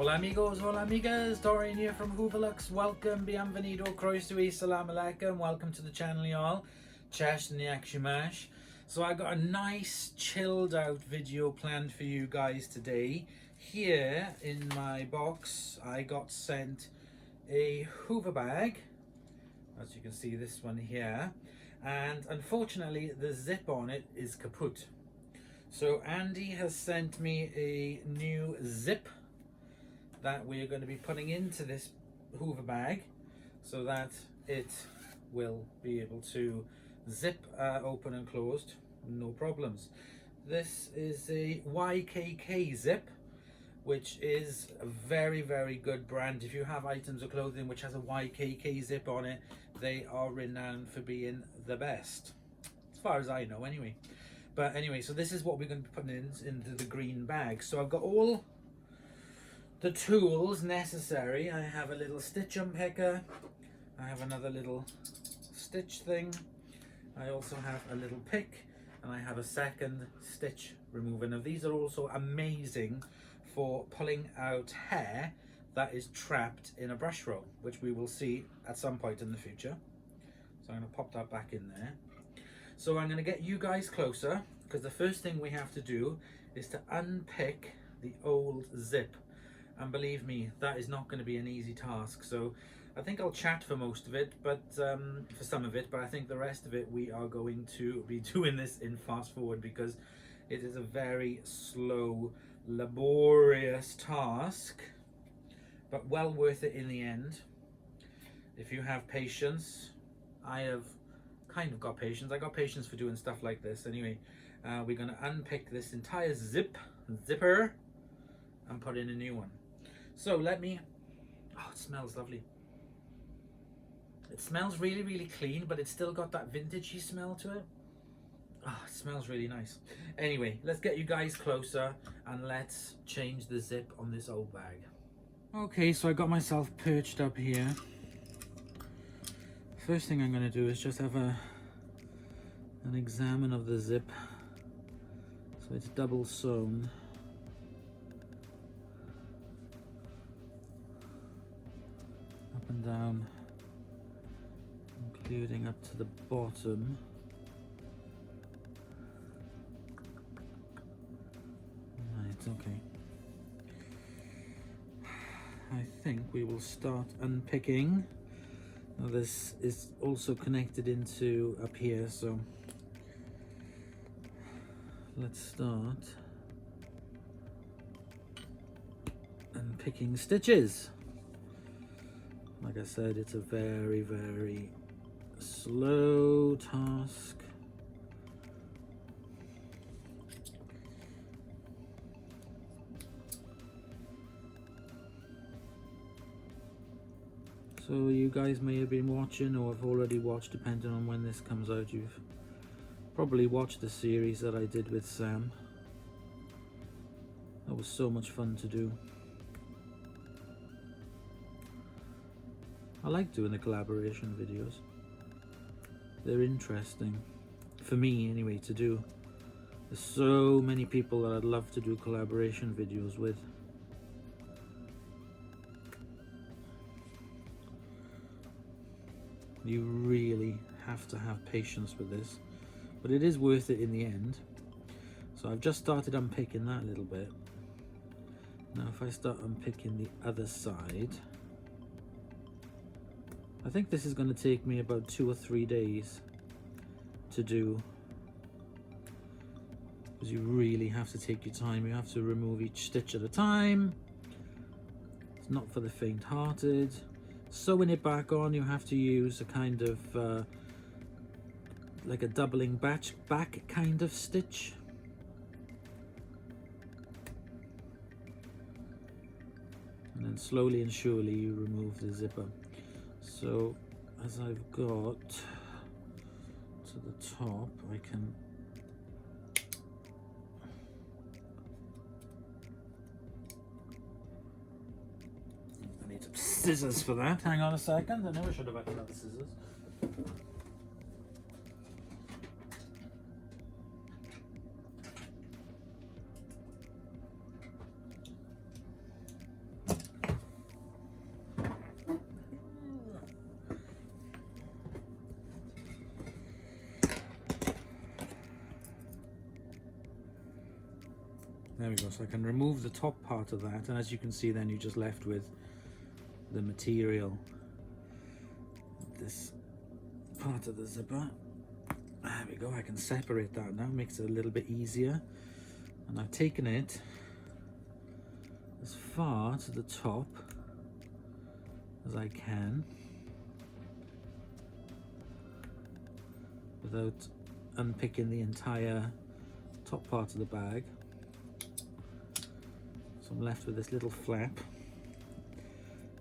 Hola amigos, hola amigas, Dorian here from Hoover. Welcome, bienvenido, croeso y salam alaikum. Welcome to the channel, y'all. Chesh and Yakshimash. So I got a nice chilled out video planned for you guys today. Here in my box, I got sent a Hoover bag. As you can see, this one here. And unfortunately, the zip on it is kaput. So Andy has sent me a new zip that we're going to be putting into this Hoover bag so that it will be able to zip open and closed, no problems. This is a YKK zip, which is a very, very good brand. If you have items of clothing which has a YKK zip on it, they are renowned for being the best, as far as I know anyway. But anyway, so this is what we're going to be putting into the green bag. So I've got all the tools necessary. I have a little stitch unpicker, I have another little stitch thing, I also have a little pick, and I have a second stitch remover. Now these are also amazing for pulling out hair that is trapped in a brush roll, which we will see at some point in the future. So I'm going to pop that back in there. So I'm going to get you guys closer, because the first thing we have to do is to unpick the old zip. And believe me, that is not going to be an easy task. So I think I'll chat for most of it, but for some of it, but I think the rest of it we are going to be doing this in fast forward, because it is a very slow, laborious task, but well worth it in the end. If you have patience, I have kind of got patience. I got patience for doing stuff like this. Anyway, we're going to unpick this entire zipper and put in a new one. So let me, oh, it smells lovely. It smells really, really clean, but it's still got that vintagey smell to it. Oh, it smells really nice. Anyway, let's get you guys closer and let's change the zip on this old bag. Okay, so I got myself perched up here. First thing I'm going to do is just have an examine of the zip. So it's double sewn. Up and down, including up to the bottom. Right, okay. I think we will start unpicking. Now this is also connected into up here, so let's start unpicking stitches. Like I said, it's a very, very slow task. So you guys may have been watching, or have already watched, depending on when this comes out. You've probably watched the series that I did with Sam. That was so much fun to do. I like doing the collaboration videos. They're interesting. For me, anyway, to do. There's so many people that I'd love to do collaboration videos with. You really have to have patience with this. But it is worth it in the end. So I've just started unpicking that a little bit. Now if I start unpicking the other side, I think this is going to take me about 2 or 3 days to do, because you really have to take your time. You have to remove each stitch at a time. It's not for the faint-hearted. Sewing it back on, you have to use a kind of like a doubling back kind of stitch. And then slowly and surely you remove the zipper. So as I've got to the top, I can need some scissors for that. Hang on a second, I know I should have had another scissors. There we go. So I can remove the top part of that, and as you can see, then you're just left with the material. This part of the zipper. There we go. I can separate that now. Makes it a little bit easier. And I've taken it as far to the top as I can without unpicking the entire top part of the bag. So I'm left with this little flap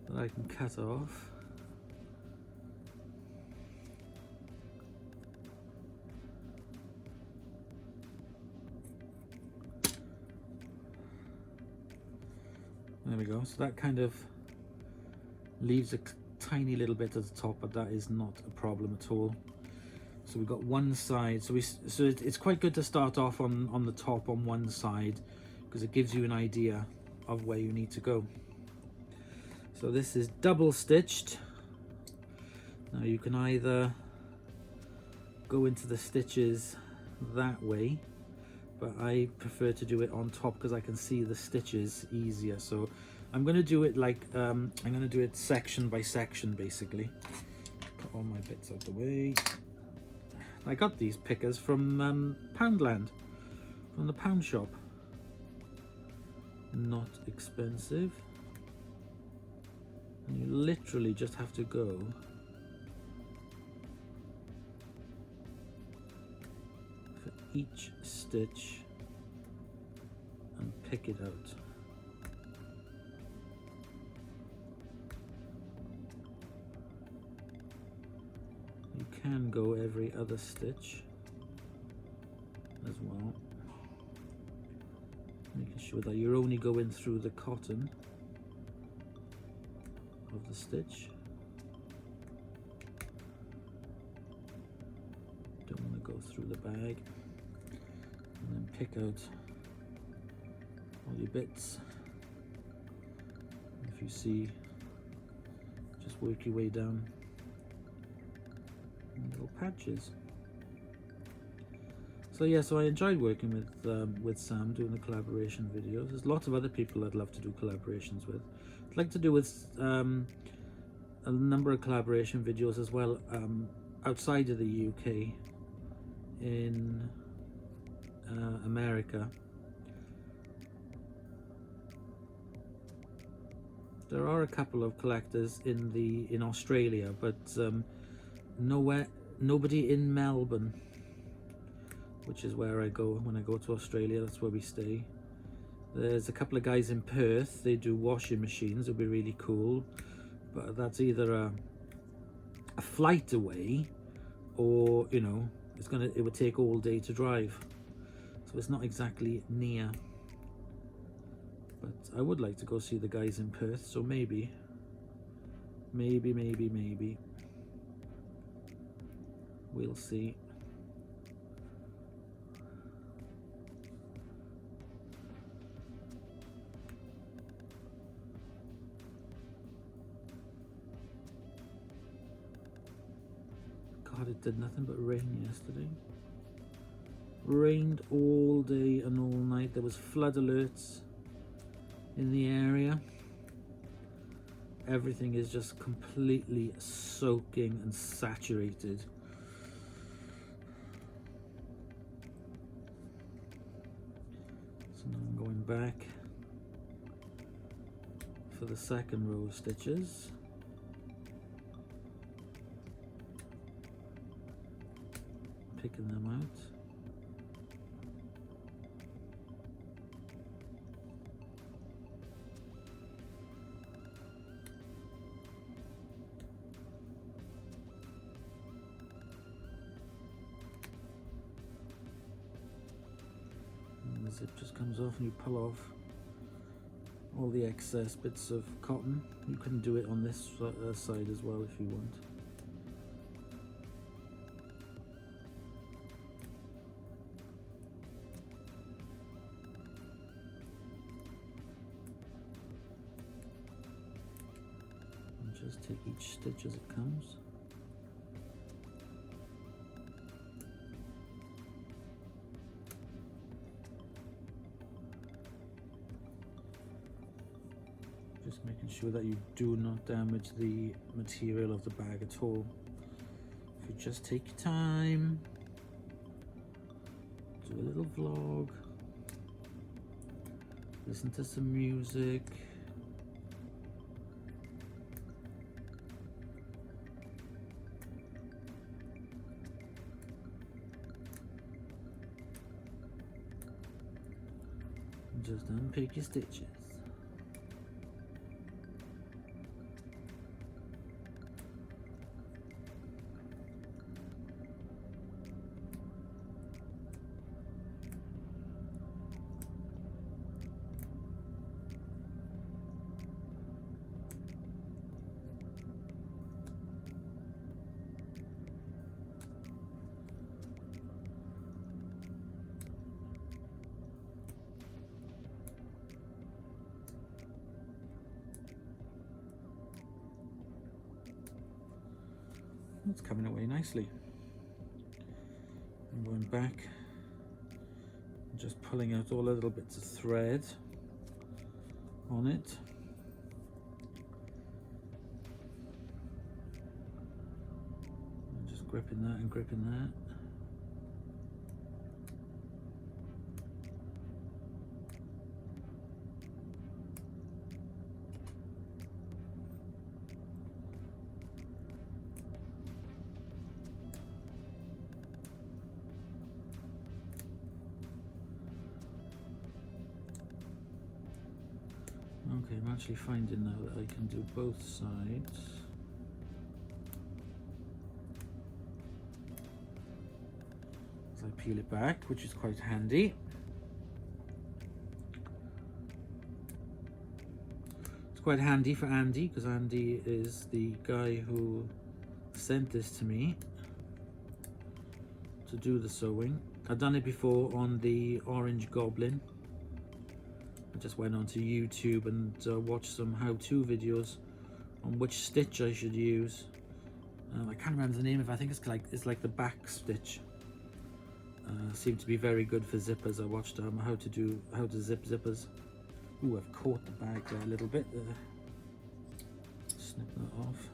that I can cut off. There we go. So that kind of leaves a tiny little bit at the top, but that is not a problem at all. So we've got one side. So it's quite good to start off on the top on one side, because it gives you an idea of where you need to go. So this is double stitched. Now you can either go into the stitches that way, but I prefer to do it on top because I can see the stitches easier. So I'm going to do it like I'm going to do it section by section, basically. Put all my bits out the way. I got these pickers from Poundland, from the pound shop. Not expensive, and you literally just have to go for each stitch and pick it out. You can go every other stitch as well, making sure that you're only going through the cotton of the stitch. Don't want to go through the bag. And then pick out all your bits. If you see, just work your way down in little patches. So yeah, so I enjoyed working with Sam, doing the collaboration videos. There's lots of other people I'd love to do collaborations with. I'd like to do with a number of collaboration videos as well, outside of the UK, in America. There are a couple of collectors in Australia, but nobody in Melbourne, which is where I go when I go to Australia. That's where we stay. There's a couple of guys in Perth. They do washing machines. It'll be really cool, but that's either a flight away, or you know, it would take all day to drive, so it's not exactly near. But I would like to go see the guys in Perth, so maybe we'll see. God, it did nothing but rain yesterday. Rained all day and all night. There was flood alerts in the area. Everything is just completely soaking and saturated. So now I'm going back for the second row of stitches. Picking them out. And the zip just comes off and you pull off all the excess bits of cotton. You can do it on this side as well if you want. Just take each stitch as it comes. Just making sure that you do not damage the material of the bag at all. If you just take your time, do a little vlog, listen to some music. And just unpick your stitches. It's coming away nicely. I'm going back and just pulling out all the little bits of thread on it. And just gripping that and gripping that. Okay, I'm actually finding now that I can do both sides. So I peel it back, which is quite handy. It's quite handy for Andy, because Andy is the guy who sent this to me to do the sewing. I've done it before on the Orange Goblin. I just went onto YouTube and watched some how-to videos on which stitch I should use. I can't remember the name of it. I think it's like the back stitch. Seemed to be very good for zippers. I watched how to zip zippers. Ooh, I've caught the bag there a little bit. Snip that off.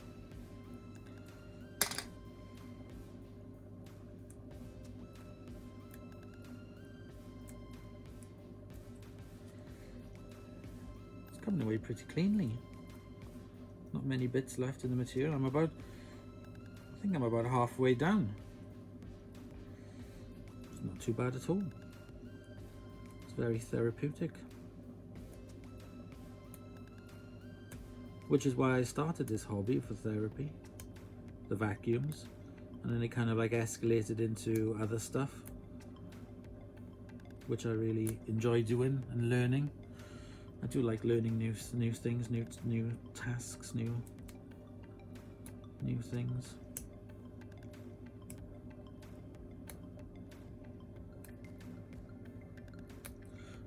Coming away pretty cleanly. Not many bits left in the material. I think I'm about halfway down. It's not too bad at all. It's very therapeutic. Which is why I started this hobby for therapy, the vacuums, and then it kind of like escalated into other stuff, which I really enjoy doing and learning. I do like learning new things, new tasks, new things.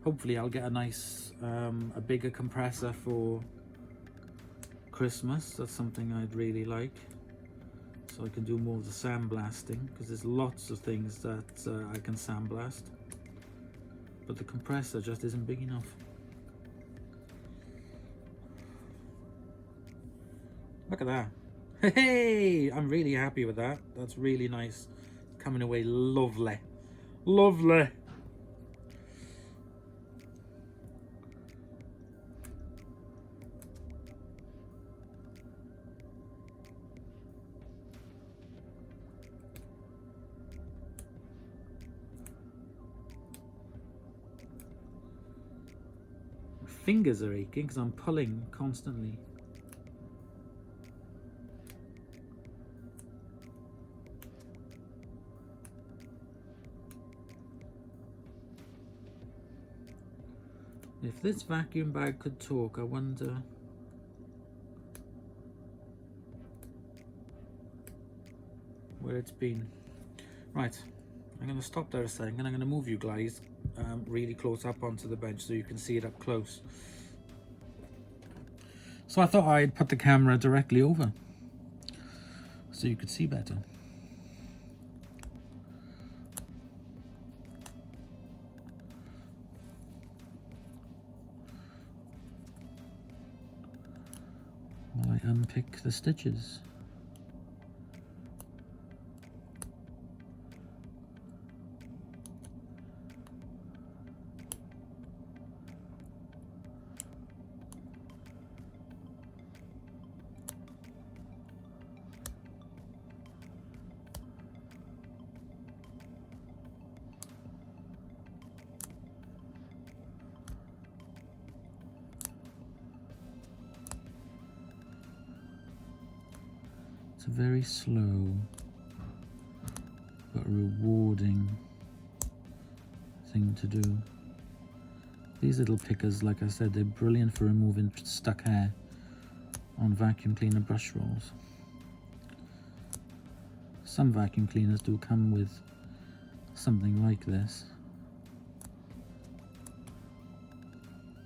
Hopefully I'll get a nice, a bigger compressor for Christmas. That's something I'd really like. So I can do more of the sandblasting, because there's lots of things that I can sandblast. But the compressor just isn't big enough. Look at that. Hey, I'm really happy with that. That's really nice. Coming away lovely. Lovely. My fingers are aching because I'm pulling constantly. If this vacuum bag could talk, I wonder. Where it's been. Right, I'm going to stop there a second and I'm going to move you guys really close up onto the bench so you can see it up close. So I thought I'd put the camera directly over so you could see better. unpick the stitches. It's a very slow but rewarding thing to do. These little pickers, like I said, they're brilliant for removing stuck hair on vacuum cleaner brush rolls. Some vacuum cleaners do come with something like this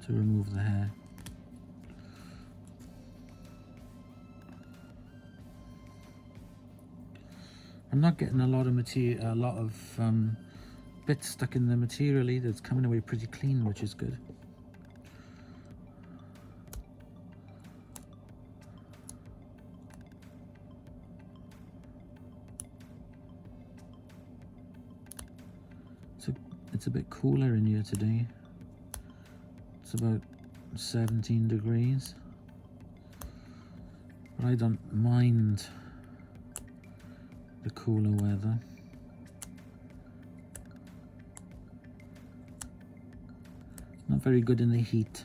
to remove the hair. I'm not getting a lot of material, a lot of bits stuck in the material either. It's coming away pretty clean, which is good. It's a bit cooler in here today. It's about 17 degrees. But I don't mind the cooler weather. Not very good in the heat.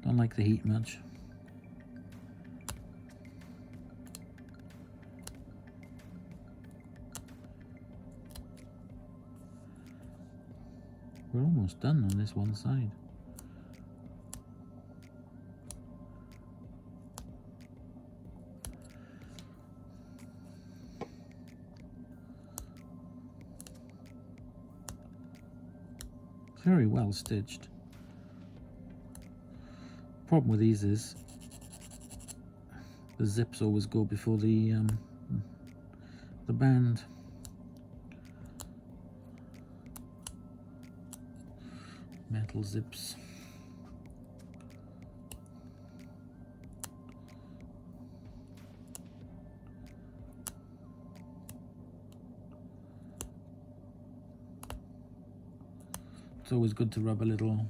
Don't like the heat much. We're almost done on this one side. Very well stitched. Problem with these is the zips always go before the band. Metal zips. It's always good to rub a little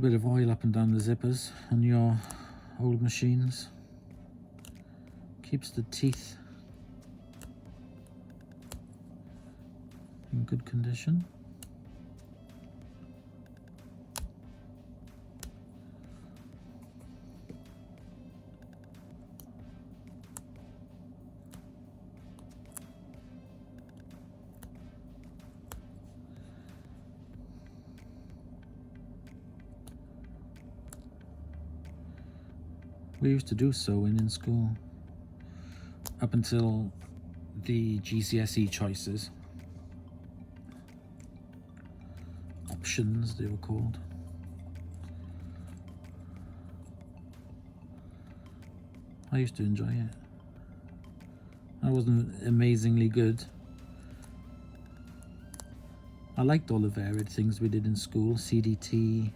bit of oil up and down the zippers on your old machines. Keeps the teeth in good condition. We used to do sewing in school up until the GCSE choices. Options, they were called. I used to enjoy it. I wasn't amazingly good. I liked all the varied things we did in school. CDT,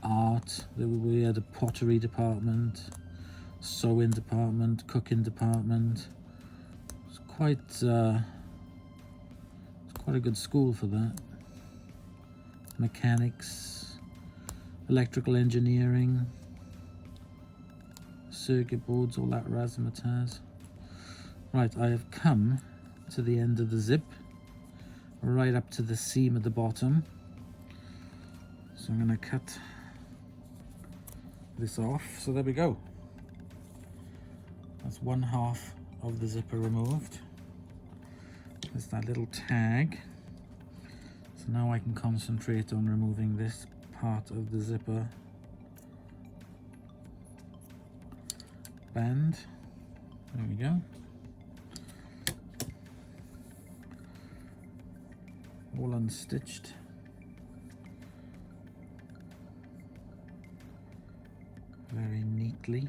art, we had a pottery department, sewing department, cooking department. It's quite a good school for that. Mechanics, electrical engineering, circuit boards, all that razzmatazz. Right, I have come to the end of the zip, right up to the seam at the bottom. So I'm going to cut this off. So there we go. That's one half of the zipper removed. There's that little tag. So now I can concentrate on removing this part of the zipper band. There we go. All unstitched. Very neatly.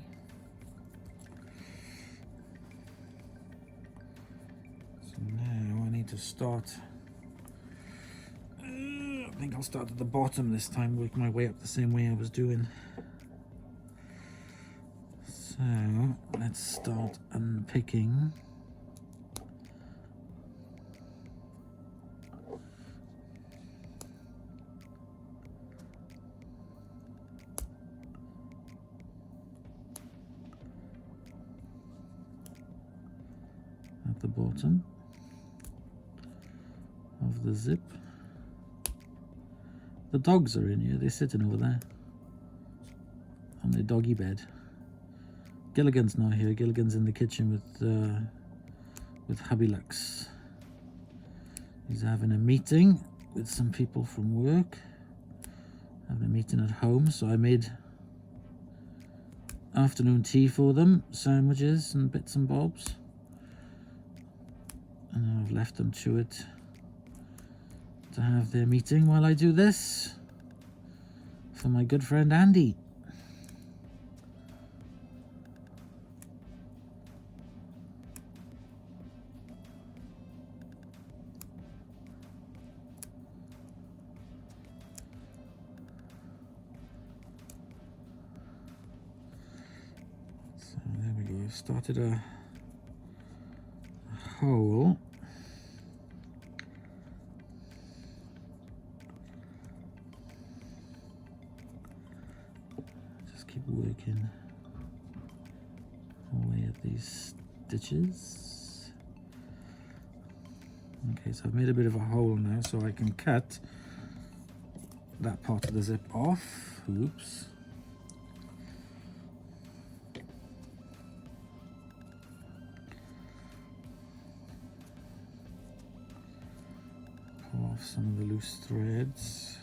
So now I need to start I think I'll start at the bottom this time, work my way up the same way I was doing. So let's start unpicking. At the bottom of the zip. The dogs are in here, they're sitting over there on their doggy bed. Gilligan's not here, Gilligan's in the kitchen with Hubby Lux. He's having a meeting with some people from work, having a meeting at home, so I made afternoon tea for them, sandwiches and bits and bobs. And I've left them to it to have their meeting while I do this for my good friend Andy. So there we go, I've started a hole. Working away at these stitches. Okay, so I've made a bit of a hole now so I can cut that part of the zip off. Oops. Pull off some of the loose threads.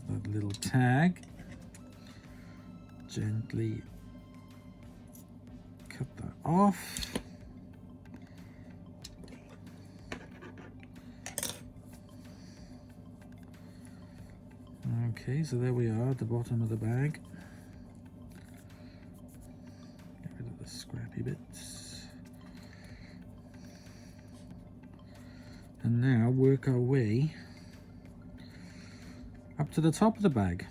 That little tag, gently cut that off. Okay, so there we are at the bottom of the bag. Get rid of the scrappy bits. And now work our way up to the top of the bag.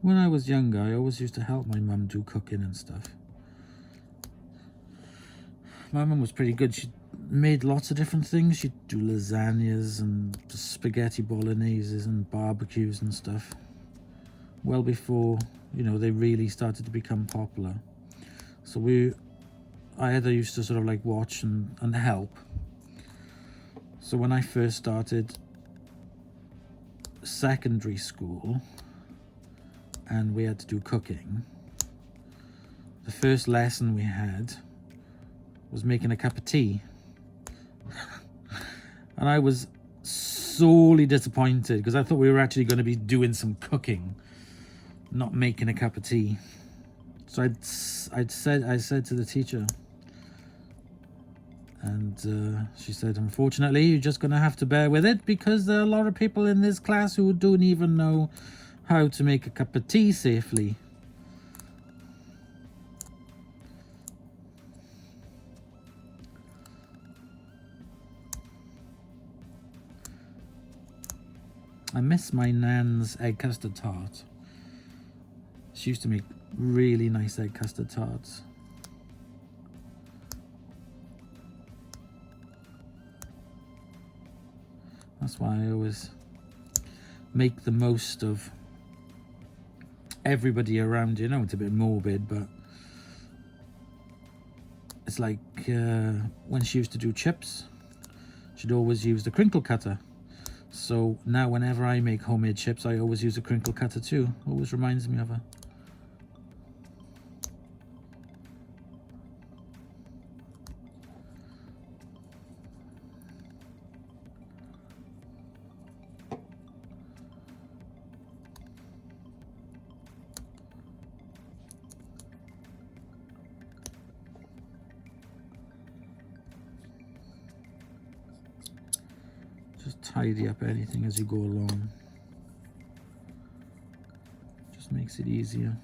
When I was younger, I always used to help my mum do cooking and stuff. My mum was pretty good. She made lots of different things. She'd do lasagnas and spaghetti bolognese and barbecues and stuff. Well before, you know, they really started to become popular. So I either used to sort of like watch and help. So when I first started secondary school, and we had to do cooking, the first lesson we had was making a cup of tea. And I was sorely disappointed because I thought we were actually going to be doing some cooking, not making a cup of tea. So I said to the teacher, and she said, unfortunately, you're just going to have to bear with it because there are a lot of people in this class who don't even know how to make a cup of tea safely. I miss my nan's egg custard tart. She used to make really nice egg custard tarts. That's why I always make the most of everybody around. You know, it's a bit morbid, but it's like when she used to do chips, she'd always use the crinkle cutter. So now whenever I make homemade chips, I always use a crinkle cutter too. Always reminds me of her. Just tidy up anything as you go along. Just makes it easier.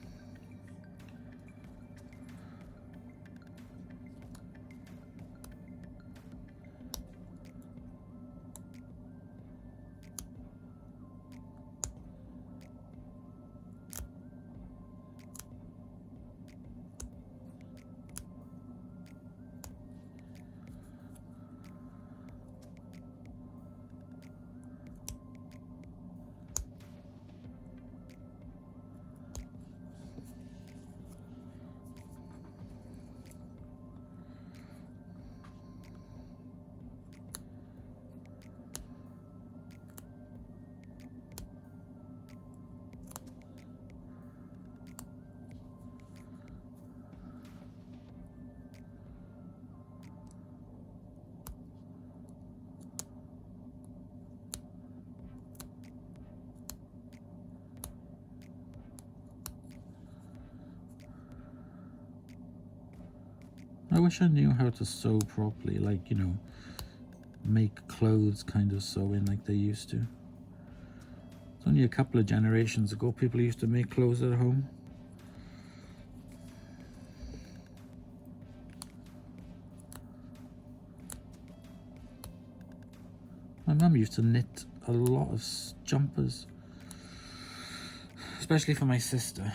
I wish I knew how to sew properly, like, you know, make clothes kind of sewing like they used to. It's only a couple of generations ago people used to make clothes at home. My mum used to knit a lot of jumpers, especially for my sister.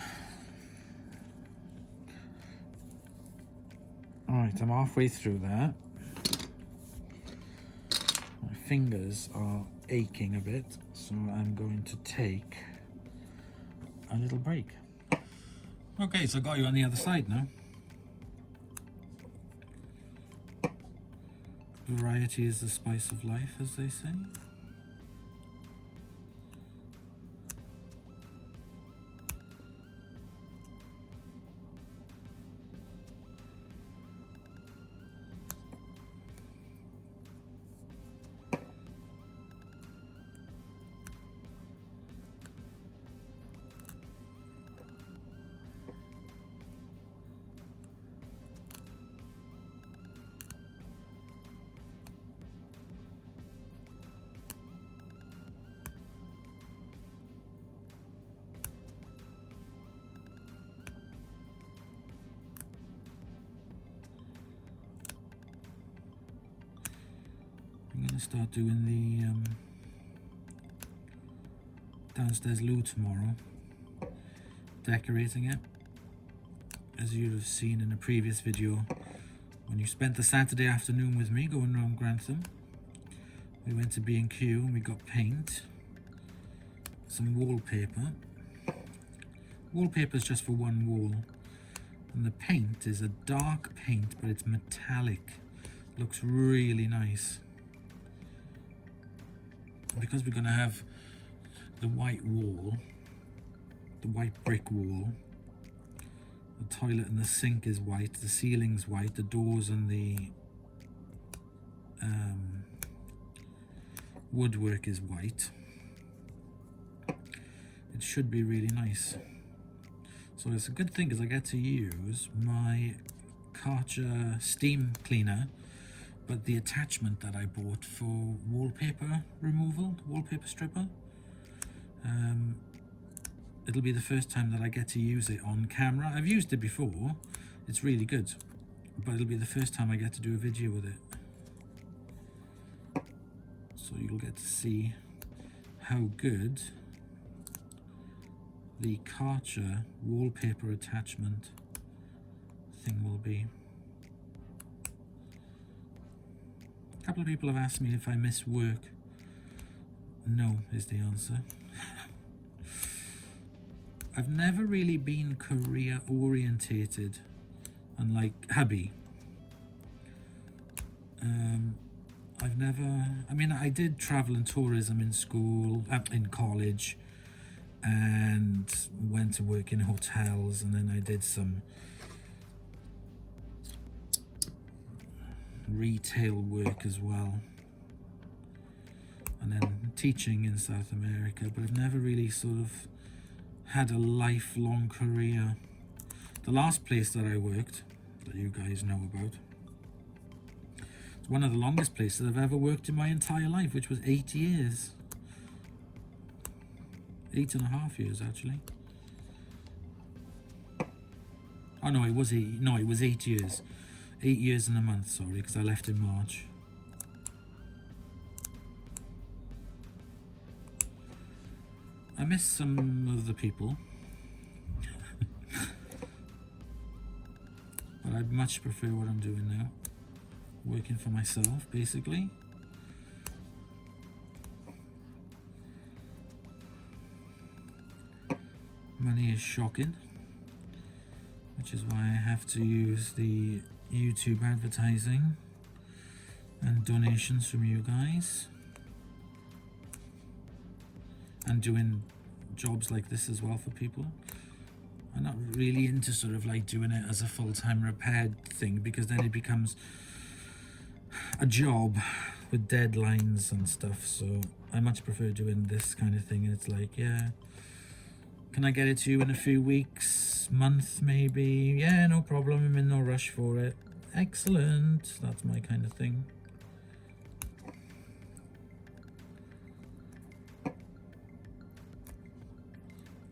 Alright, I'm halfway through that. My fingers are aching a bit, so I'm going to take a little break. Okay, so I got you on the other side now. Variety is the spice of life, as they say. I'm going to start doing the downstairs loo tomorrow, decorating it. As you'd have seen in a previous video, when you spent the Saturday afternoon with me going around Grantham, we went to B&Q and we got paint, some wallpaper. Wallpaper is just for one wall, and the paint is a dark paint, but it's metallic. Looks really nice. Because we're going to have the white wall, the white brick wall, the toilet and the sink is white, the ceiling's white, the doors and the woodwork is white. It should be really nice. So it's a good thing because I get to use my Karcher steam cleaner, but the attachment that I bought for wallpaper removal, wallpaper stripper, it'll be the first time that I get to use it on camera. I've used it before, it's really good, but it'll be the first time I get to do a video with it. So you'll get to see how good the Karcher wallpaper attachment thing will be. A couple of people have asked me if I miss work. No is the answer. I've never really been career orientated, unlike hubby. I've never, I mean, I did travel and tourism in school, in college, and went to work in hotels, and then I did some retail work as well, and then teaching in South America, but I've never really sort of had a lifelong career. The last place that I worked, that you guys know about, it's one of the longest places I've ever worked in my entire life, which was 8 years. 8.5 years actually. Oh no, it was 8. No, it was 8 years. 8 years and a month, sorry, because I left in March. I miss some of the people. But I'd much prefer what I'm doing now. Working for myself, basically. Money is shocking, which is why I have to use the YouTube advertising and donations from you guys, and doing jobs like this as well for people. I'm not really into sort of like doing it as a full-time repair thing, because then it becomes a job with deadlines and stuff. So I much prefer doing this kind of thing. And it's like, yeah, can I get it to you in a few weeks, month maybe? Yeah, no problem, I'm in no rush for it. Excellent, that's my kind of thing.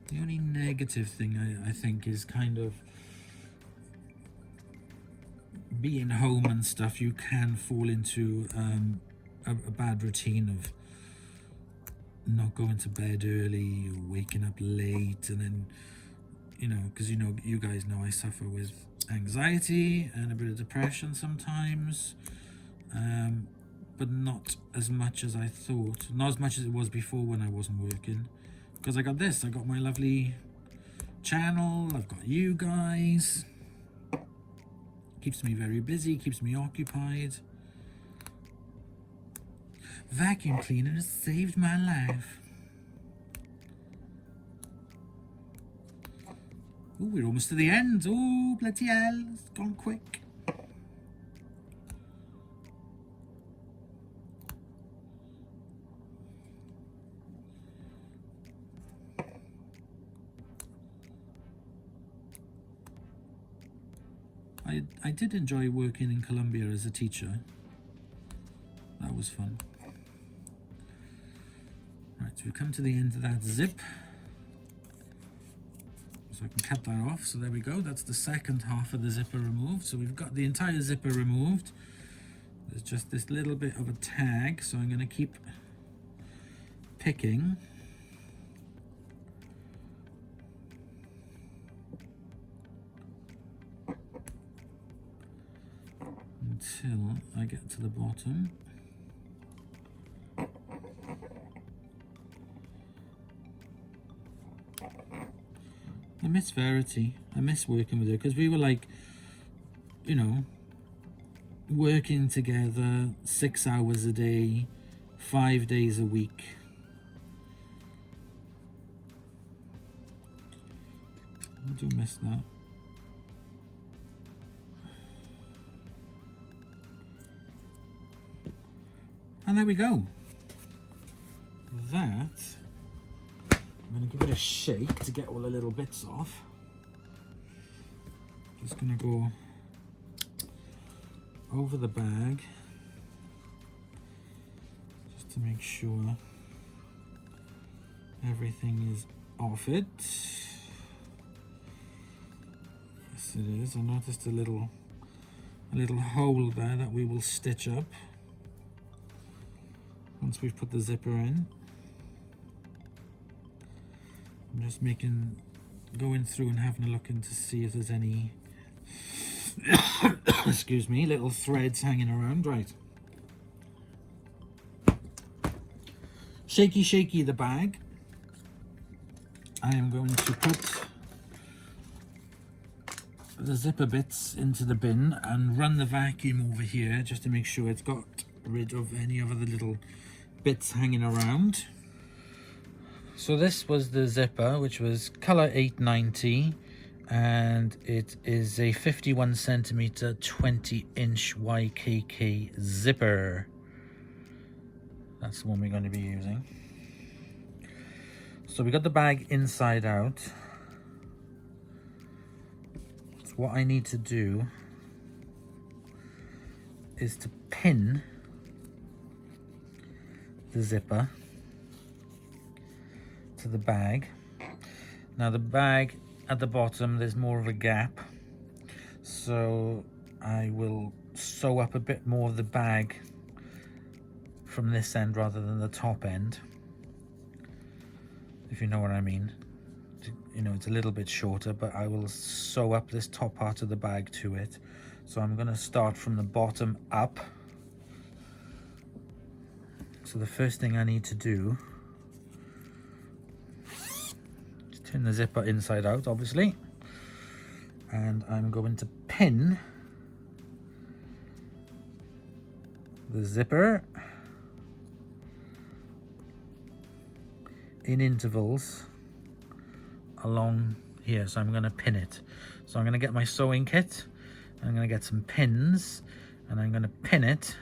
The only negative thing I think is kind of being home and stuff. You can fall into a bad routine of not going to bed early or waking up late, and then, you know, because you guys know I suffer with anxiety and a bit of depression sometimes, but not as much as I thought, not as much as it was before when I wasn't working, because I got this, I got my lovely channel, I've got you guys, keeps me very busy, keeps me occupied. Vacuum cleaner has saved my life. Oh, we're almost to the end. Oh, bloody hell, it's gone quick. I did enjoy working in Colombia as a teacher. That was fun. Right, so we've come to the end of that zip. So I can cut that off. So there we go. That's the second half of the zipper removed. So we've got the entire zipper removed. There's just this little bit of a tag. So I'm going to keep picking. Until I get to the bottom. I miss Verity. I miss working with her, because we were like, you know, working together 6 hours a day, 5 days a week. I do miss that. And there we go. That, I'm going to give it a shake to get all the little bits off. Just going to go over the bag just to make sure everything is off it. Yes, it is. I noticed a little hole there that we will stitch up once we've put the zipper in. I'm just going through and having a look in to see if there's any excuse me, little threads hanging around. Right, shaky the bag. I am going to put the zipper bits into the bin and run the vacuum over here just to make sure it's got rid of any of the little bits hanging around. So this was the zipper, which was color 890, and it is a 51 centimeter 20-inch YKK zipper. That's the one we're going to be using. So we got the bag inside out. So what I need to do is to pin the zipper to the bag. Now the bag at the bottom, there's more of a gap, so I will sew up a bit more of the bag from this end rather than the top end, if you know what I mean. You know, it's a little bit shorter, but I will sew up this top part of the bag to it. So I'm going to start from the bottom up. So the first thing I need to do is turn the zipper inside out, obviously, and I'm going to pin the zipper in intervals along here. So I'm going to pin it. So I'm going to get my sewing kit, and I'm going to get some pins, and I'm going to pin it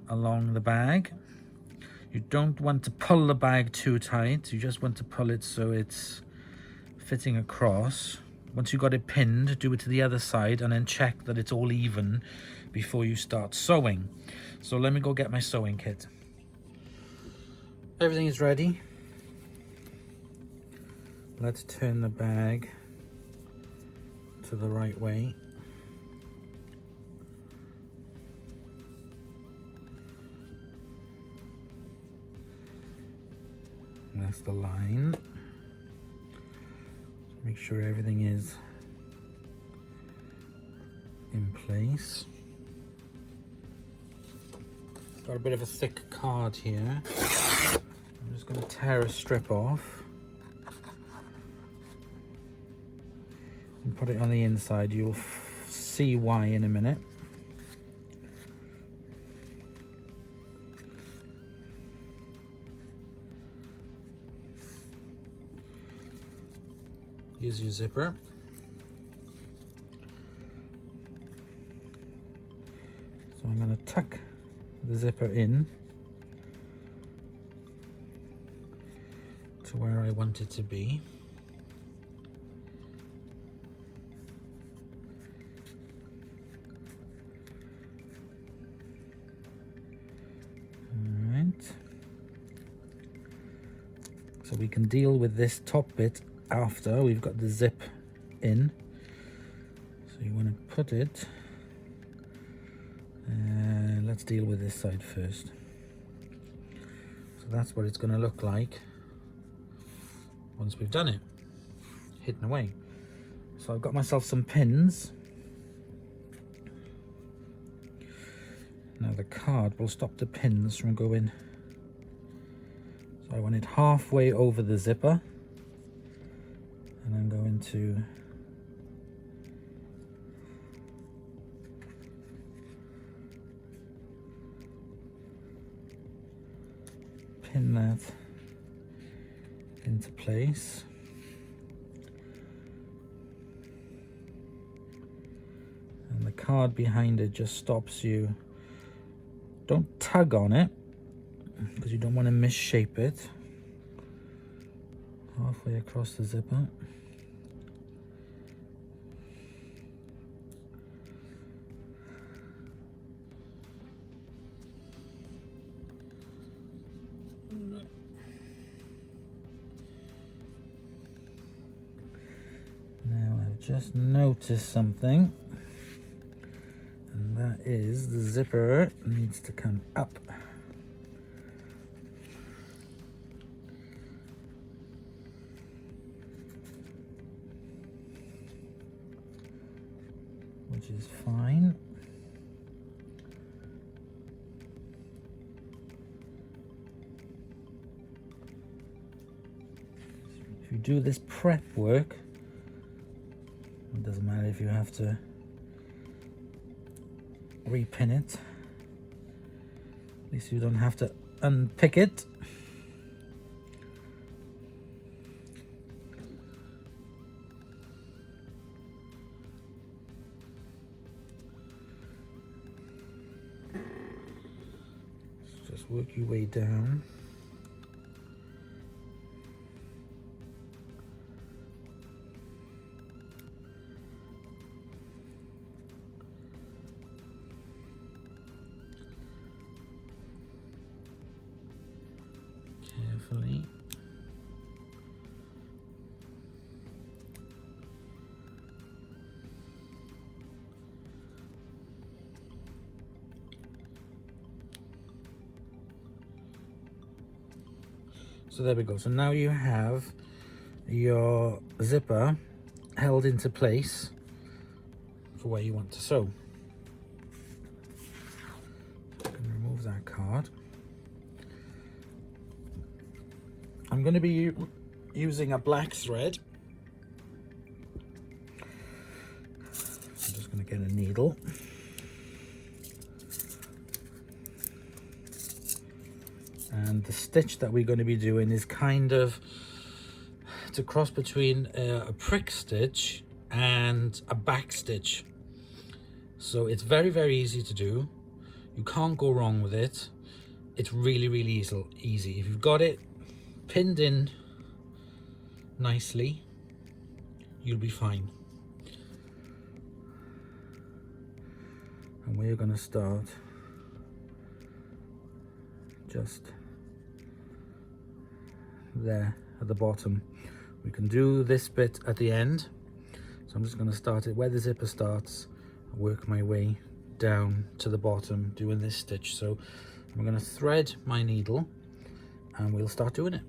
along the bag. You don't want to pull the bag too tight, you just want to pull it so it's fitting across. Once you've got it pinned, do it to the other side and then check that it's all even before you start sewing. So let me go get my sewing kit. Everything is ready. Let's turn the bag to the right way. That's the line. Make sure everything is in place. Got a bit of a thick card here. I'm just going to tear a strip off and put it on the inside. You'll see why in a minute. Use your zipper. So I'm going to tuck the zipper in to where I want it to be. All right. So we can deal with this top bit after we've got the zip in. So you want to put it, and let's deal with this side first. So that's what it's going to look like once we've done it, hidden away. So I've got myself some pins. Now the card will stop the pins from going. So I want it halfway over the zipper. And I'm going to pin that into place. And the card behind it just stops you. Don't tug on it because you don't want to misshape it. Halfway across the zipper. Now I've just noticed something, and that is the zipper needs to come up. if you do this prep work, it doesn't matter if you have to repin it, at least you don't have to unpick it. Just work your way down. Carefully. So there we go. So now you have your zipper held into place for where you want to sew. I'm going to remove that card. I'm going to be using a black thread. I'm just going to get a needle. And the stitch that we're going to be doing is kind of, it's a cross between a prick stitch and a back stitch. So it's very, very easy to do. You can't go wrong with it. It's really, really easy. If you've got it pinned in nicely, you'll be fine. And we're going to start just there at the bottom. We can do this bit at the end, so I'm just going to start it where the zipper starts, work my way down to the bottom doing this stitch. So I'm going to thread my needle and we'll start doing it.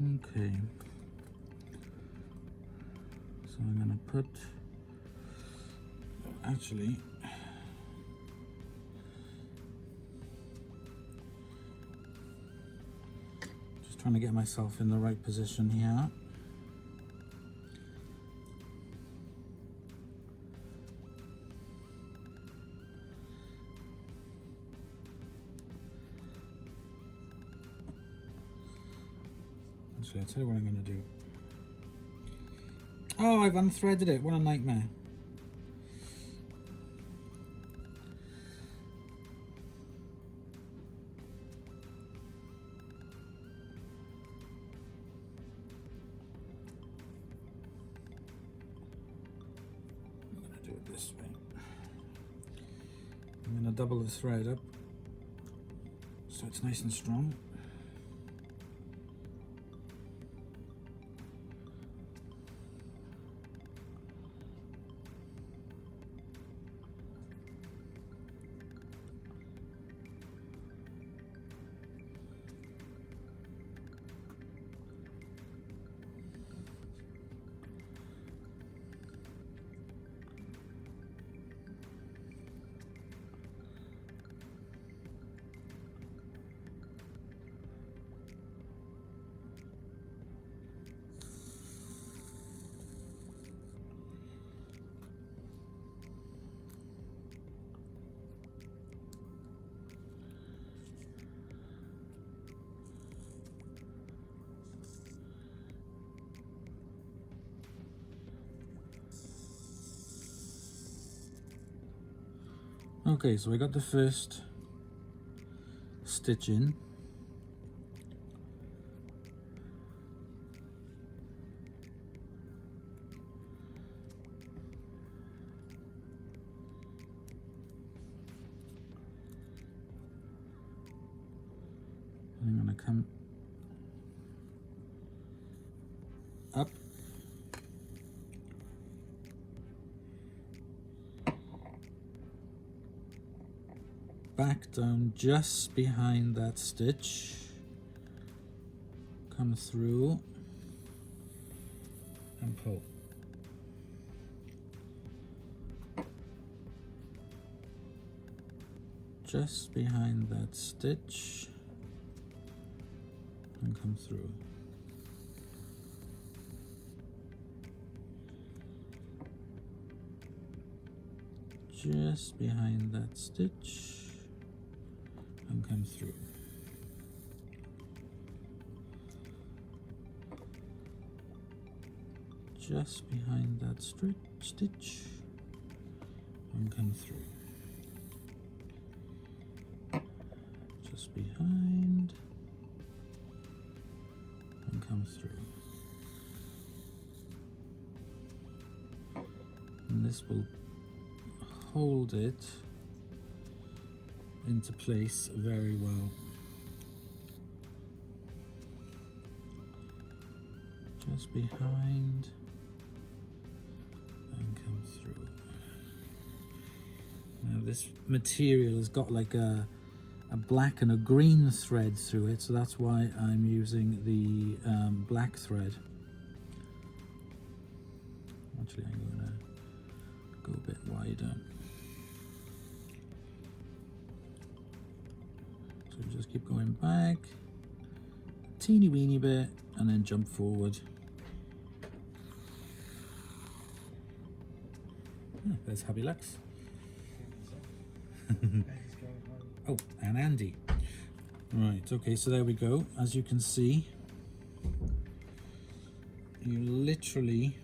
Okay, so I'm going to put, actually, just trying to get myself in the right position here. Actually, I'll tell you what I'm going to do. Oh, I've unthreaded it. What a nightmare. I'm going to do it this way. I'm going to double the thread up so it's nice and strong. Okay, so I got the first stitch in. I'm going to come up, back down just behind that stitch, come through and pull. Just behind that stitch and come through. Just behind that stitch and come through. Just behind that stitch and come through. Just behind and come through. And this will hold it into place very well. Just behind and come through. Now this material has got like a black and a green thread through it, so that's why I'm using the black thread. Actually, I'm going to go a bit wider. So just keep going back, teeny weeny bit, and then jump forward. Oh, there's Hubby Lux. Oh, and Andy. Right, okay, so there we go. As you can see, you literally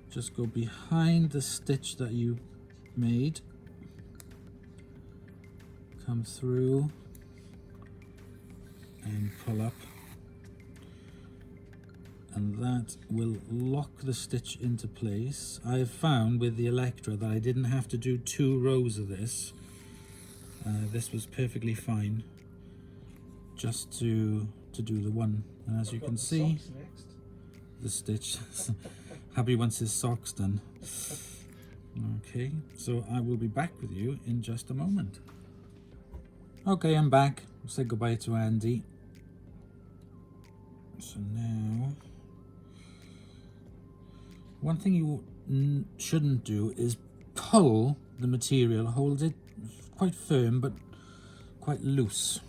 just go behind the stitch that you made, come through and pull up, and that will lock the stitch into place. I have found with the Electra that I didn't have to do 2 rows of this. This was perfectly fine just to do the one, and as you can see, the stitch Hubby wants his socks done. Okay, so I will be back with you in just a moment. Okay, I'm back. I'll say goodbye to Andy. So now, one thing you shouldn't do is pull the material. Hold it quite firm but quite loose.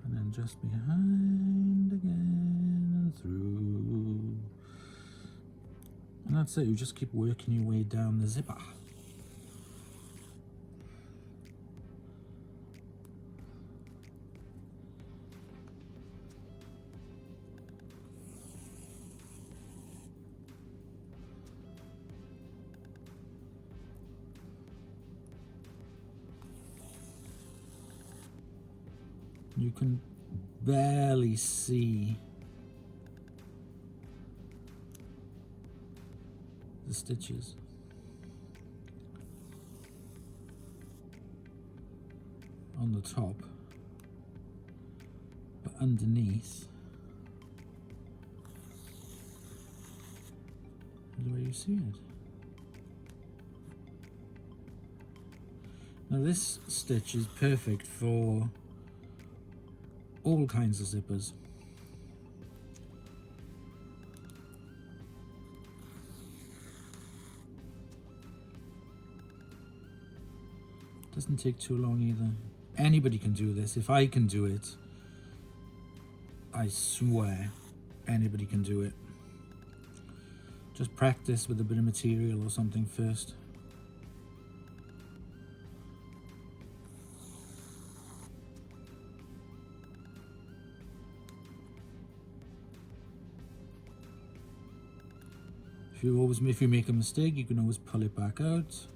And then just behind again and through. And that's it, you just keep working your way down the zipper. You can barely see the stitches. On the top, but underneath is where you see it. Now this stitch is perfect for all kinds of zippers. Doesn't take too long either. Anybody can do this. If I can do it, I swear anybody can do it. Just practice with a bit of material or something first. If you make a mistake, you can always pull it back out.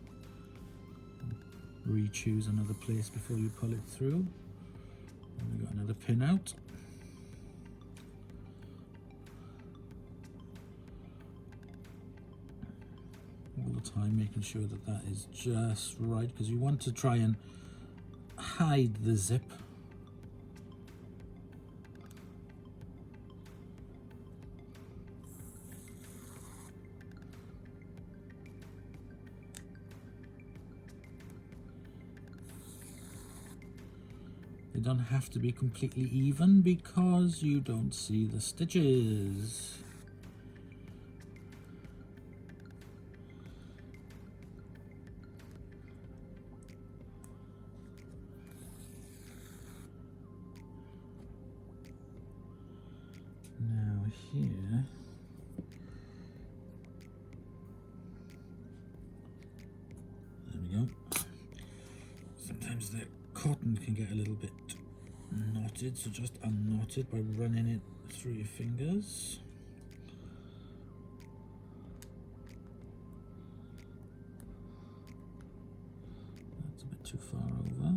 Re-choose another place before you pull it through. And we got another pin out. All the time making sure that that is just right, because you want to try and hide the zip. They don't have to be completely even because you don't see the stitches. Now here, there we go. Sometimes the cotton can get a little bit knotted, so just unknot it by running it through your fingers. That's a bit too far over.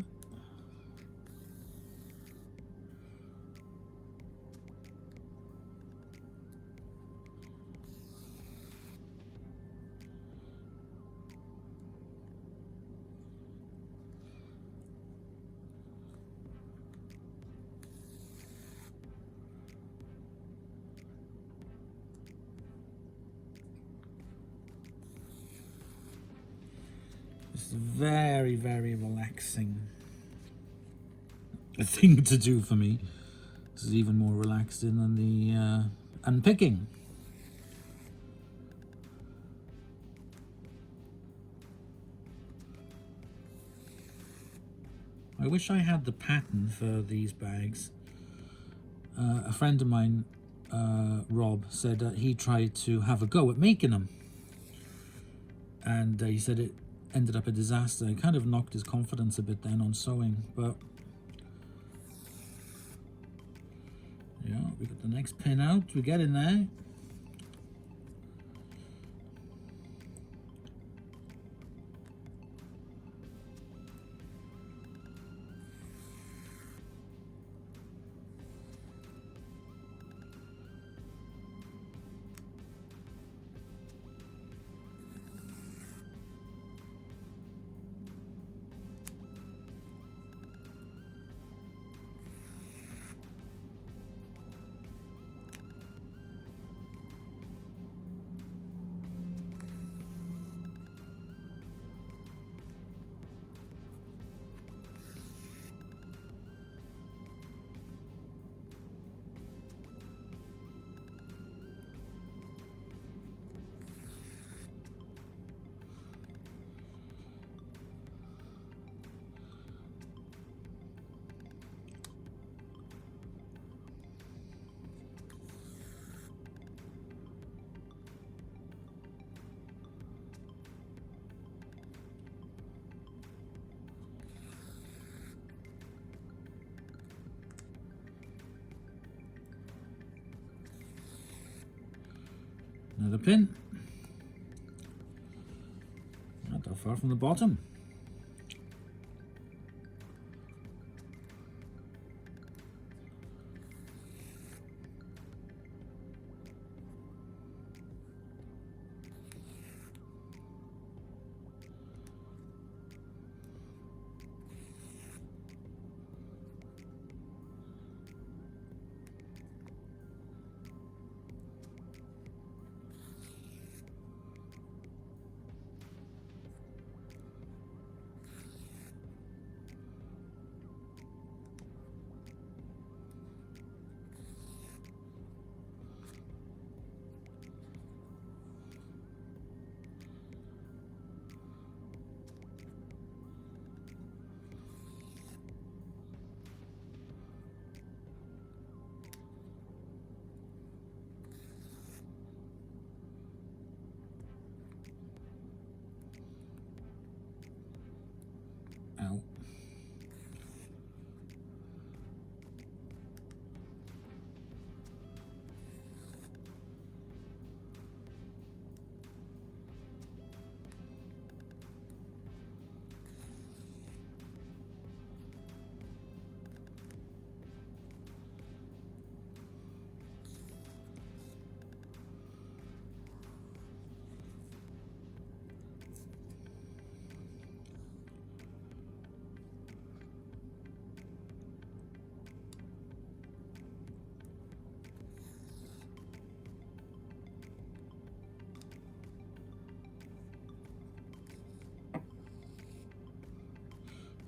It's very, very relaxing a thing to do for me. This is even more relaxing than the unpicking. I wish I had the pattern for these bags. A friend of mine, Rob, said that he tried to have a go at making them. And he said it ended up a disaster. It kind of knocked his confidence a bit then on sewing, but yeah, we got the next pin out, we get in there. Another pin. Not that far from the bottom.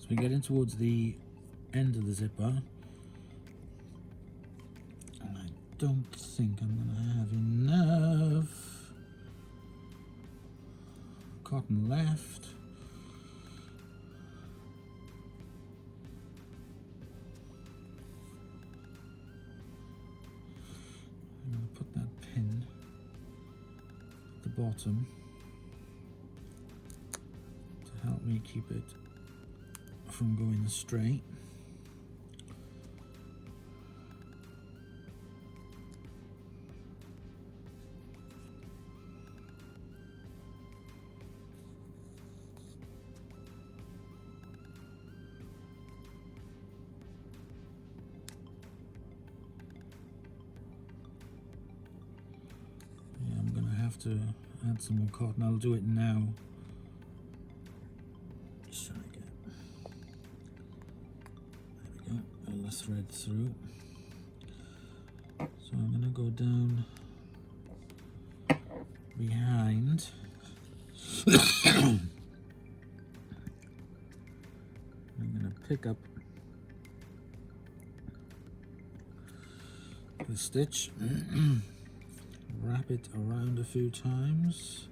So we're getting towards the end of the zipper, and I don't think I'm going to have enough cotton left. I'm going to put that pin at the bottom to help me keep it from going straight. Yeah, I'm gonna have to add some more cotton. I'll do it now. Just trying to get, there we go, all the thread through. So I'm gonna go down behind. I'm gonna pick up the stitch, wrap it around a few times,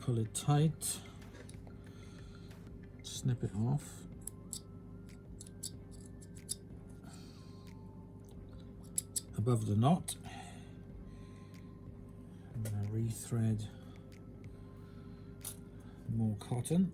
pull it tight, snip it off, above the knot. I'm going to rethread more cotton.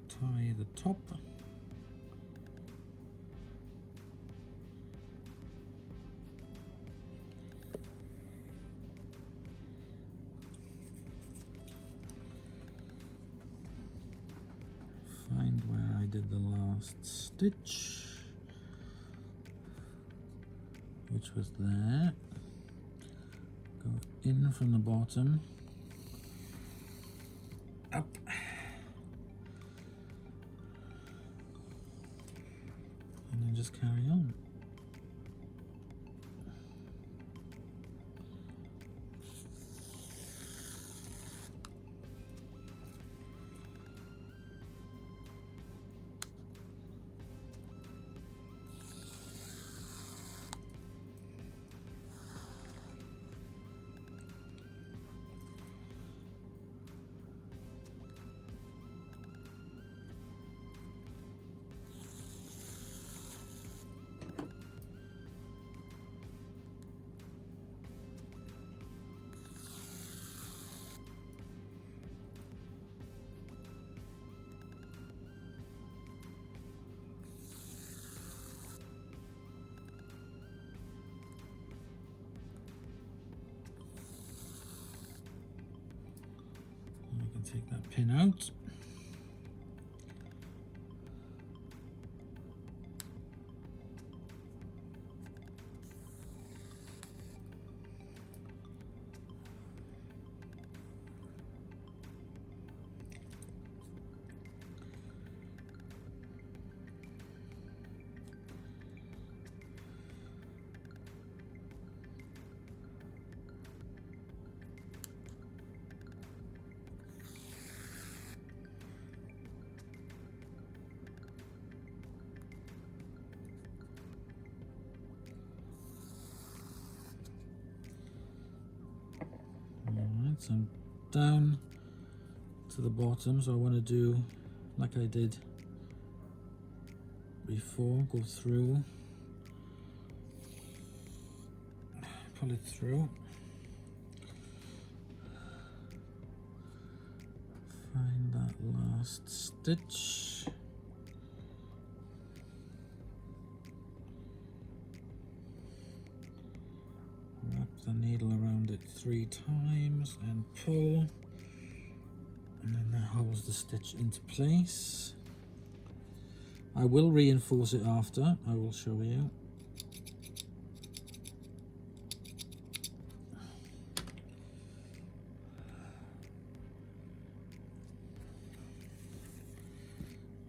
Tie the top. Find where I did the last stitch, which was there. Go in from the bottom, up, and then just carry on. Take that pin out. So I'm down to the bottom, so I want to do like I did before, go through, pull it through, last stitch. Wrap the needle around it 3 times and pull, and then that holds the stitch into place. I will reinforce it after, I will show you.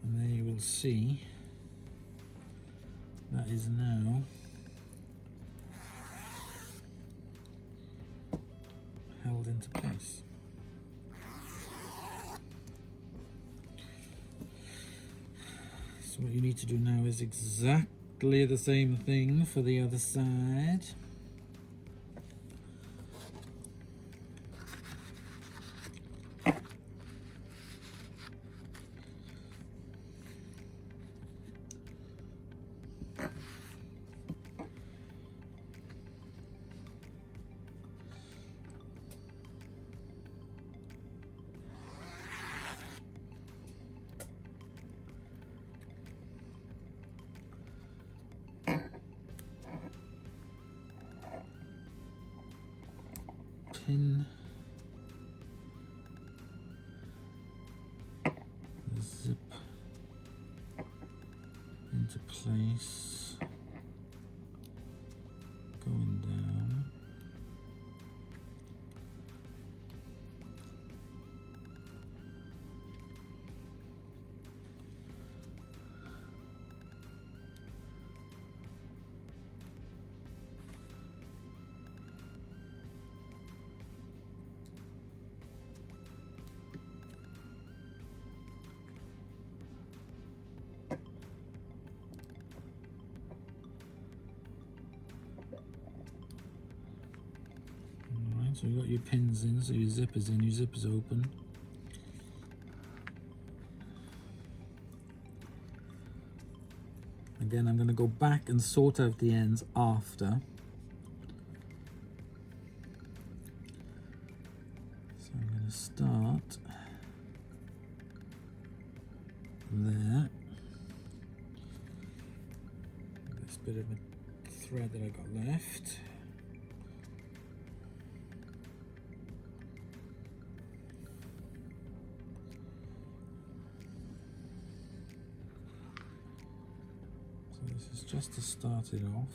And there you will see that is now held into place. So what you need to do now is exactly the same thing for the other side. Pin the zip into place, going down. So you've got your pins in, so your zipper's in, your zipper's open. Again, I'm going to go back and sort out the ends after. So I'm going to start there. This bit of a thread that I got left. This is just to start it off.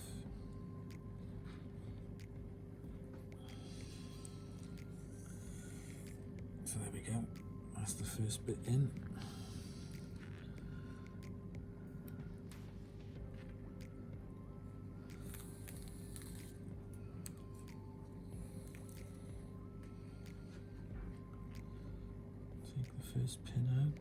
So there we go, that's the first bit in. Take the first pin out.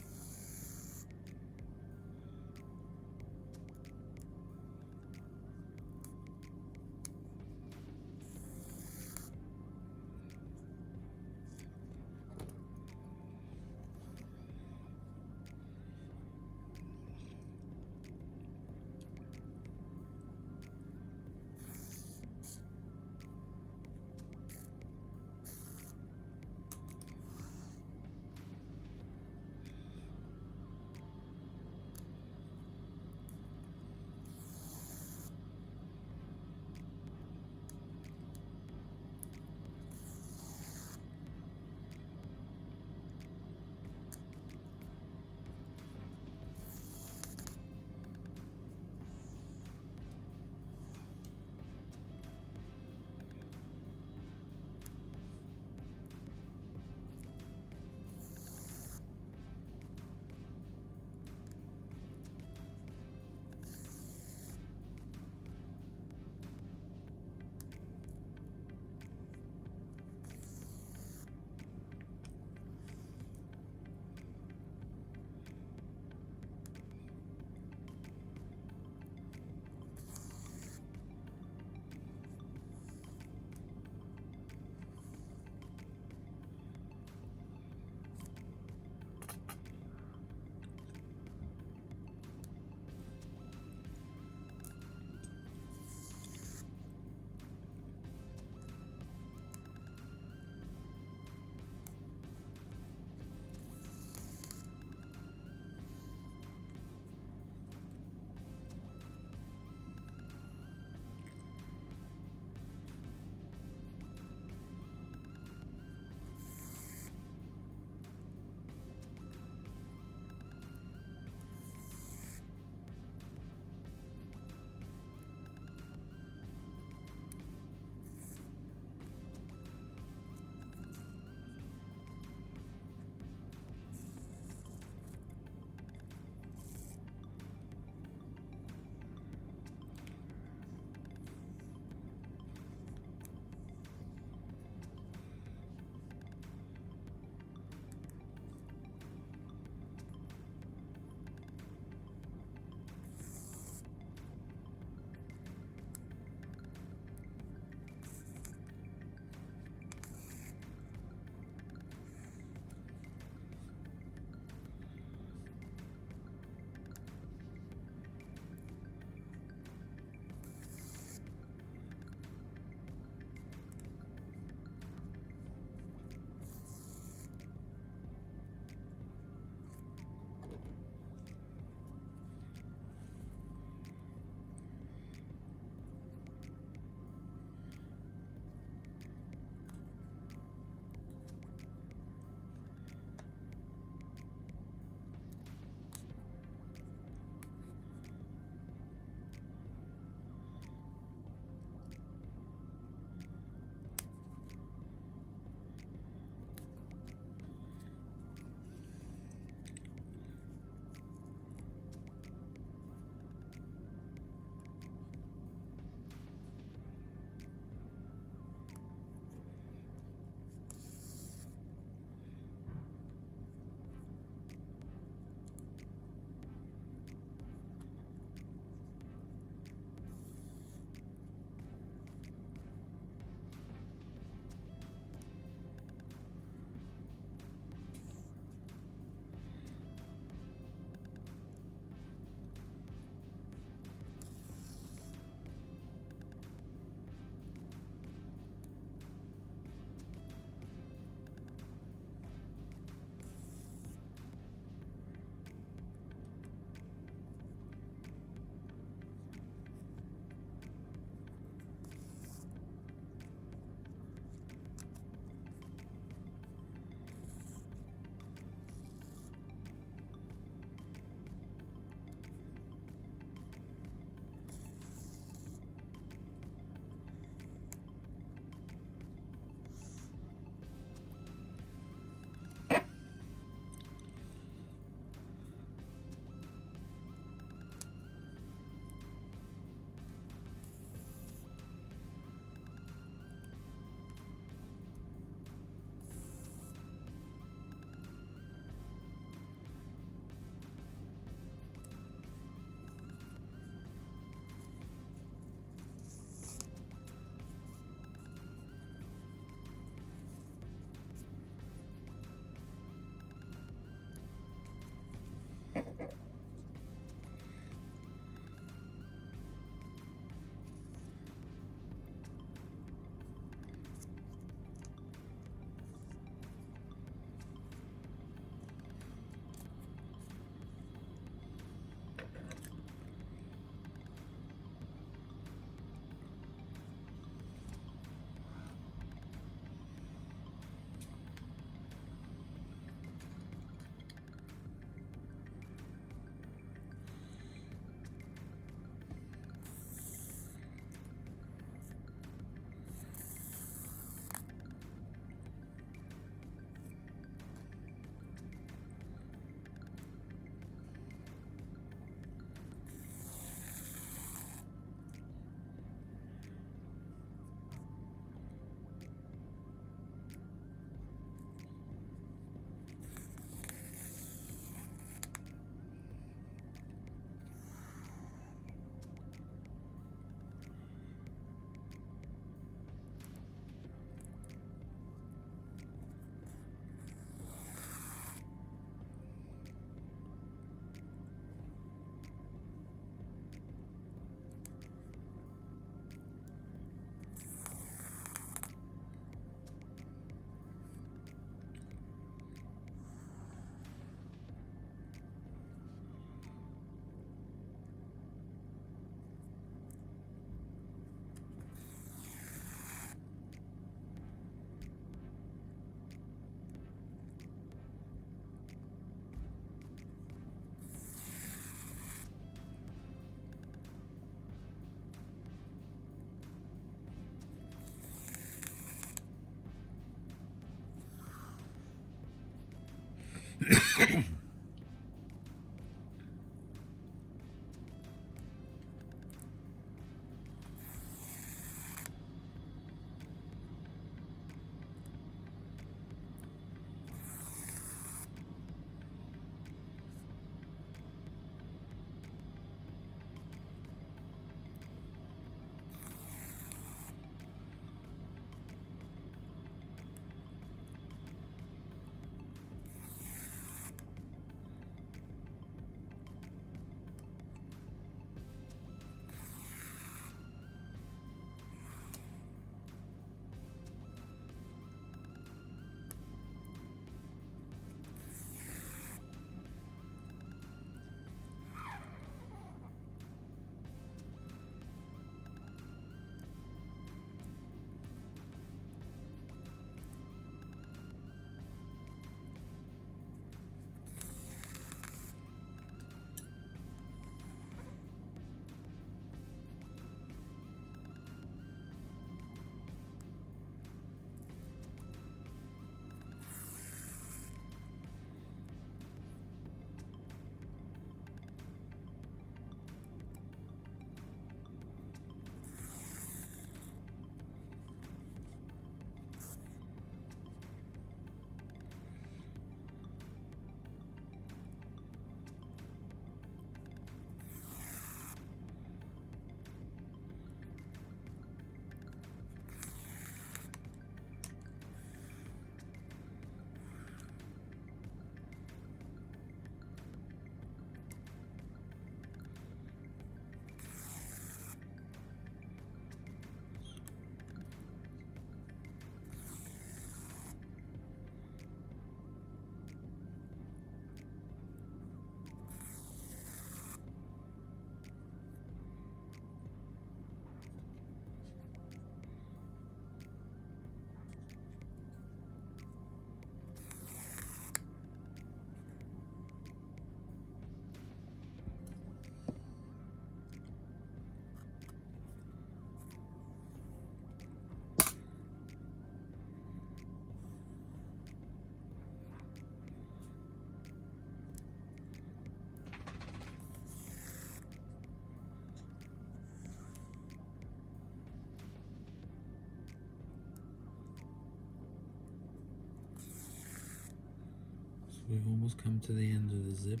We've almost come to the end of the zip.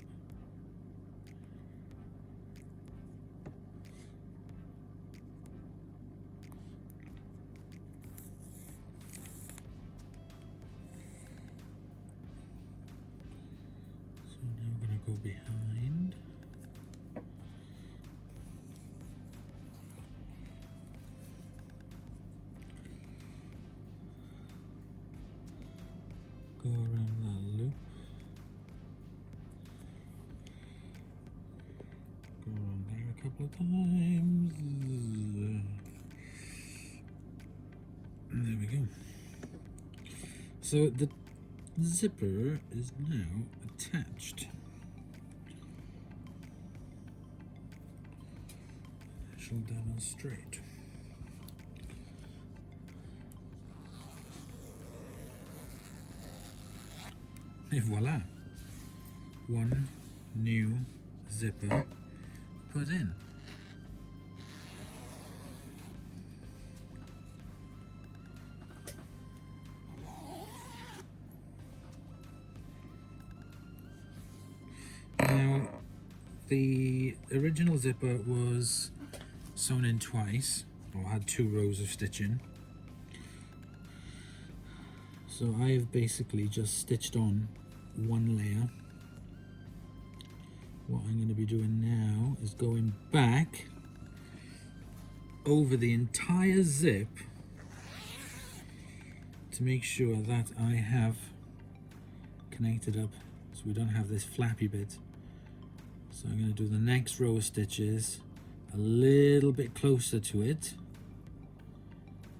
So now we're going to go behind. Go around that loop. Go around there a couple of times. There we go. So the zipper is now attached. Shoulder down and straight. Et voila! One new zipper put in. Now, the original zipper was sewn in twice, or had 2 rows of stitching. So I've basically just stitched on 1 layer. What I'm going to be doing now is going back over the entire zip to make sure that I have connected up so we don't have this flappy bit. So I'm going to do the next row of stitches a little bit closer to it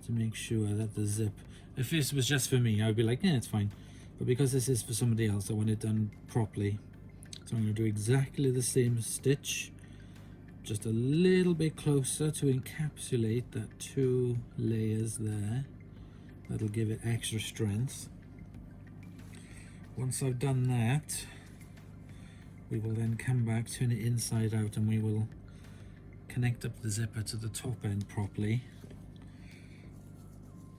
to make sure that the zip, if this was just for me, I would be like, yeah, it's fine. But because this is for somebody else, I want it done properly. So I'm going to do exactly the same stitch, just a little bit closer to encapsulate that 2 layers there. That'll give it extra strength. Once I've done that, We will then come back, turn it inside out, and we will connect up the zipper to the top end properly,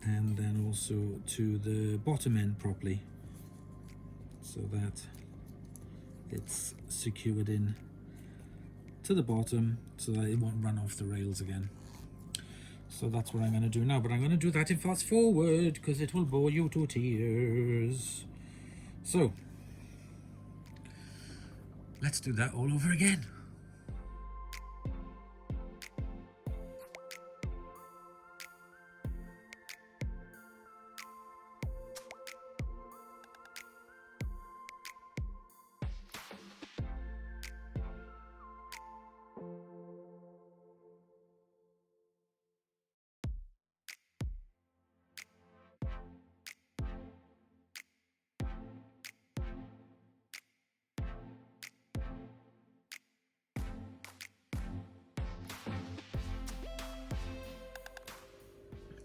and then also to the bottom end properly, so that it's secured in to the bottom so that it won't run off the rails again. So that's what I'm going to do now, but I'm going to do that in fast forward because it will bore you to tears. So let's do that all over again.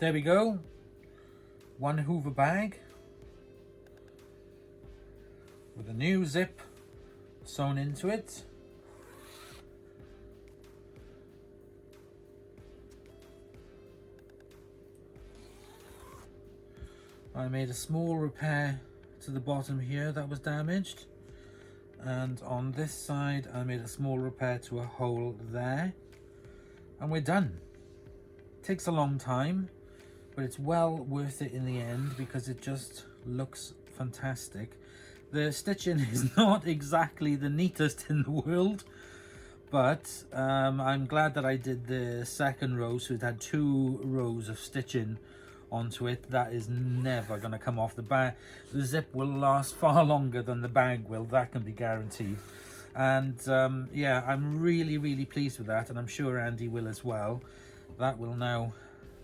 There we go. One Hoover bag with a new zip sewn into it. I made a small repair to the bottom here that was damaged, and on this side I made a small repair to a hole there, and we're done. Takes a long time, but it's well worth it in the end because it just looks fantastic. The stitching is not exactly the neatest in the world, but I'm glad that I did the second row, so it had 2 rows of stitching onto it. That is never going to come off the bag. The zip will last far longer than the bag will, that can be guaranteed. And yeah, I'm really pleased with that, and I'm sure Andy will as well. That will now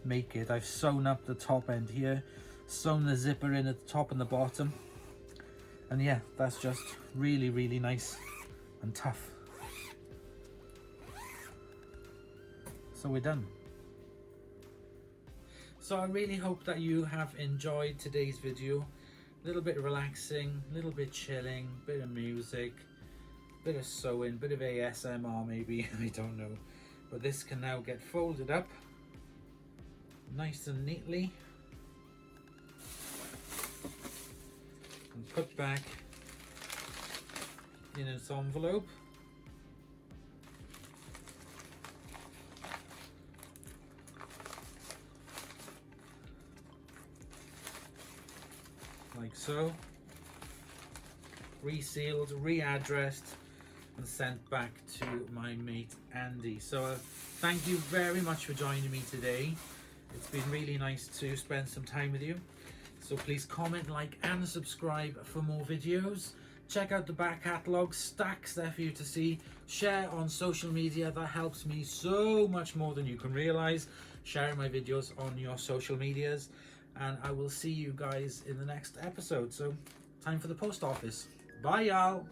make it. I've sewn up the top end here, sewn the zipper in at the top and the bottom, and yeah, that's just really nice and tough. So we're done. So I really hope that you have enjoyed today's video. A little bit relaxing, a little bit chilling, bit of music, bit of sewing, bit of ASMR maybe, I don't know. But this can now get folded up nice and neatly and put back in its envelope. Like so. Resealed, readdressed, and sent back to my mate Andy. So thank you very much for joining me today. It's been really nice to spend some time with you. So please comment, like and subscribe for more videos. Check out the back catalogue, stacks there for you to see. Share on social media, that helps me so much more than you can realise. Sharing my videos on your social medias. And I will see you guys in the next episode. So time for the post office. Bye y'all.